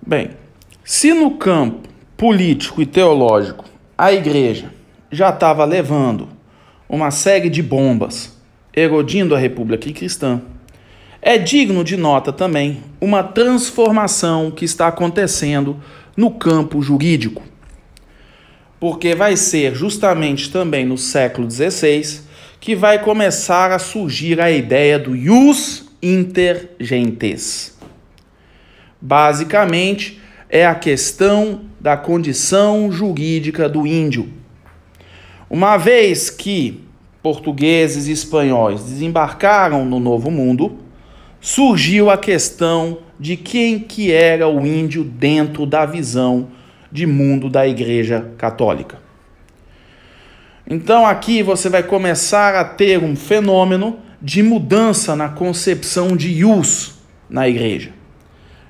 Bem, se no campo político e teológico a igreja já estava levando uma série de bombas, erodindo a República Cristã, é digno de nota também uma transformação que está acontecendo no campo jurídico, porque vai ser justamente também no século XVI que vai começar a surgir a ideia do ius inter gentes. Basicamente, é a questão da condição jurídica do índio. Uma vez que portugueses e espanhóis desembarcaram no Novo Mundo, surgiu a questão de quem que era o índio dentro da visão de mundo da Igreja Católica. Então aqui você vai começar a ter um fenômeno de mudança na concepção de ius na Igreja,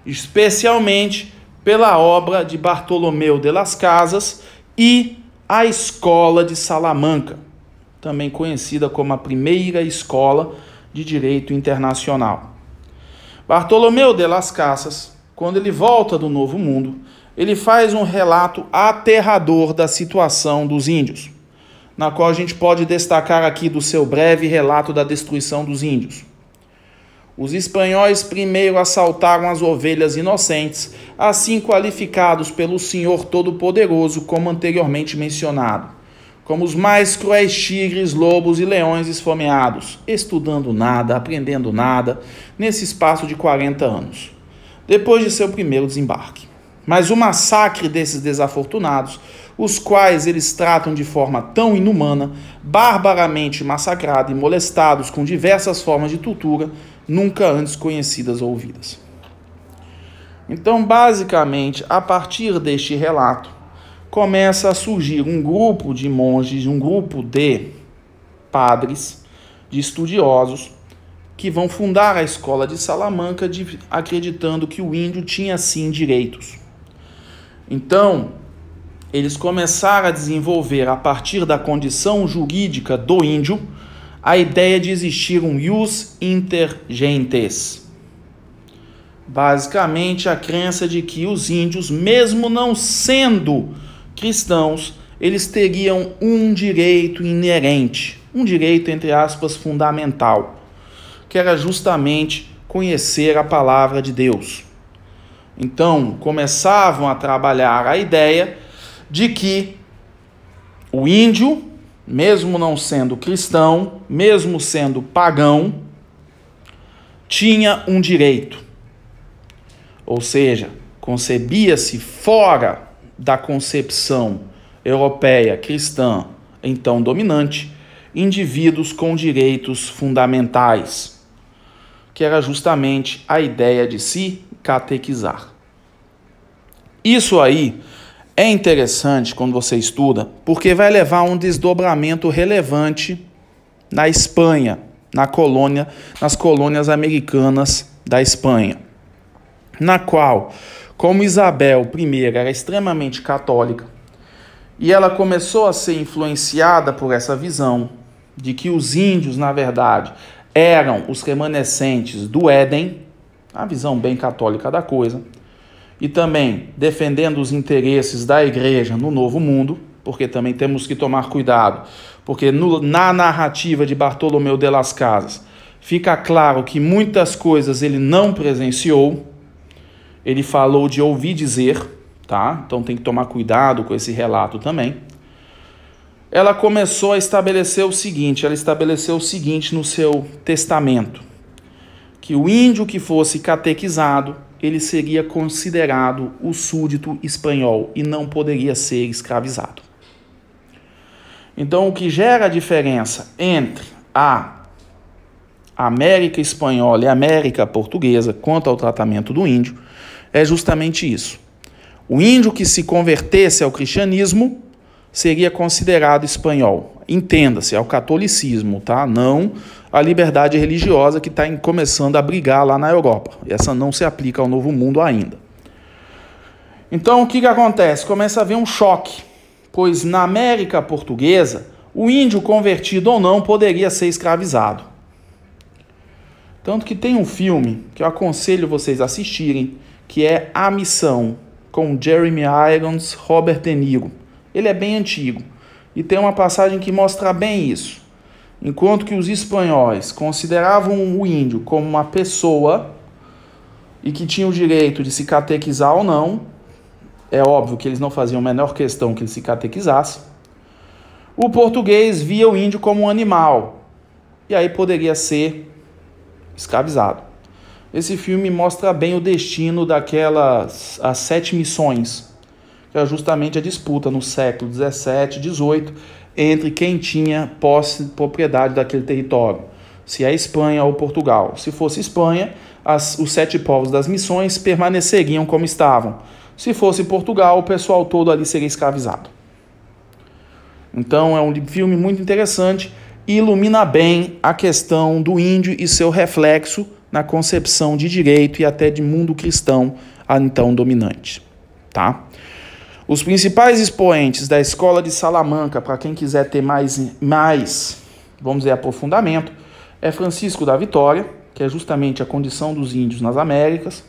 especialmente pela obra de Bartolomeu de las Casas e a Escola de Salamanca, também conhecida como a primeira escola de direito internacional. Bartolomeu de las Casas, quando ele volta do Novo Mundo, ele faz um relato aterrador da situação dos índios, na qual a gente pode destacar aqui do seu breve relato da destruição dos índios. Os espanhóis primeiro assaltaram as ovelhas inocentes, assim qualificados pelo Senhor Todo-Poderoso, como anteriormente mencionado, como os mais cruéis tigres, lobos e leões esfomeados, estudando nada, aprendendo nada, nesse espaço de 40 anos, depois de seu primeiro desembarque. Mas o massacre desses desafortunados, os quais eles tratam de forma tão inumana, barbaramente massacrados e molestados com diversas formas de tortura, nunca antes conhecidas ou ouvidas. Então, basicamente, a partir deste relato, começa a surgir um grupo de monges, um grupo de padres, de estudiosos, que vão fundar a escola de Salamanca, acreditando que o índio tinha sim direitos. Então, eles começaram a desenvolver, a partir da condição jurídica do índio, a ideia de existir um ius inter gentes. Basicamente, a crença de que os índios, mesmo não sendo cristãos, eles teriam um direito inerente, um direito, entre aspas, fundamental, que era justamente conhecer a palavra de Deus. Então, começavam a trabalhar a ideia de que o índio, mesmo não sendo cristão, mesmo sendo pagão, tinha um direito. Ou seja, concebia-se fora da concepção europeia cristã, então dominante, indivíduos com direitos fundamentais, que era justamente a ideia de se catequizar. Isso aí é interessante quando você estuda, porque vai levar a um desdobramento relevante na Espanha, nas colônias americanas da Espanha, na qual, como Isabel I era extremamente católica, e ela começou a ser influenciada por essa visão de que os índios, na verdade, eram os remanescentes do Éden, a visão bem católica da coisa, e também defendendo os interesses da igreja no Novo Mundo, porque também temos que tomar cuidado, porque na narrativa de Bartolomeu de las Casas fica claro que muitas coisas ele não presenciou, ele falou de ouvir dizer, tá? Então tem que tomar cuidado com esse relato também. Ela começou a estabelecer o seguinte, no seu testamento, que o índio que fosse catequizado, ele seria considerado o súdito espanhol e não poderia ser escravizado. Então, o que gera a diferença entre a América espanhola e a América portuguesa quanto ao tratamento do índio é justamente isso. O índio que se convertesse ao cristianismo seria considerado espanhol. Entenda-se, ao catolicismo, tá? Não a liberdade religiosa que está começando a brigar lá na Europa. Essa não se aplica ao Novo Mundo ainda. Então, o que acontece? Começa a haver um choque, pois na América portuguesa, o índio convertido ou não poderia ser escravizado. Tanto que tem um filme que eu aconselho vocês a assistirem, que é A Missão, com Jeremy Irons, Robert De Niro. Ele é bem antigo e tem uma passagem que mostra bem isso. Enquanto que os espanhóis consideravam o índio como uma pessoa e que tinha o direito de se catequizar ou não, é óbvio que eles não faziam a menor questão que ele se catequizasse, o português via o índio como um animal, e aí poderia ser escravizado. Esse filme mostra bem o destino daquelas as 7 missões, que é justamente a disputa no século 17, 18, entre quem tinha posse, propriedade daquele território, se é Espanha ou Portugal. Se fosse Espanha, os 7 povos das missões permaneceriam como estavam. Se fosse Portugal, o pessoal todo ali seria escravizado. Então é um filme muito interessante e ilumina bem a questão do índio e seu reflexo na concepção de direito e até de mundo cristão então dominante. Tá? Os principais expoentes da Escola de Salamanca, para quem quiser ter mais, vamos dizer, aprofundamento, é Francisco da Vitória, que é justamente a condição dos índios nas Américas,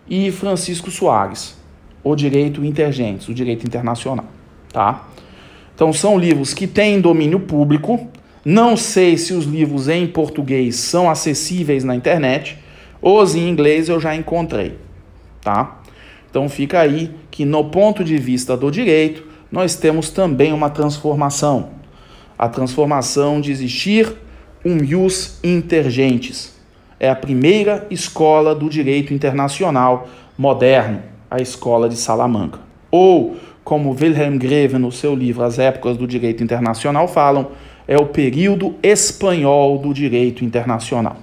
e Francisco Soares, o direito intergentes, o direito internacional. Tá? Então são livros que têm domínio público. Não sei se os livros em português são acessíveis na internet. Os em inglês eu já encontrei. Tá? Então fica aí que no ponto de vista do direito, nós temos também uma transformação. A transformação de existir um ius intergentes. É a primeira escola do direito internacional moderno, a Escola de Salamanca. Ou, como Wilhelm Greve, no seu livro As Épocas do Direito Internacional, falam, é o período espanhol do direito internacional.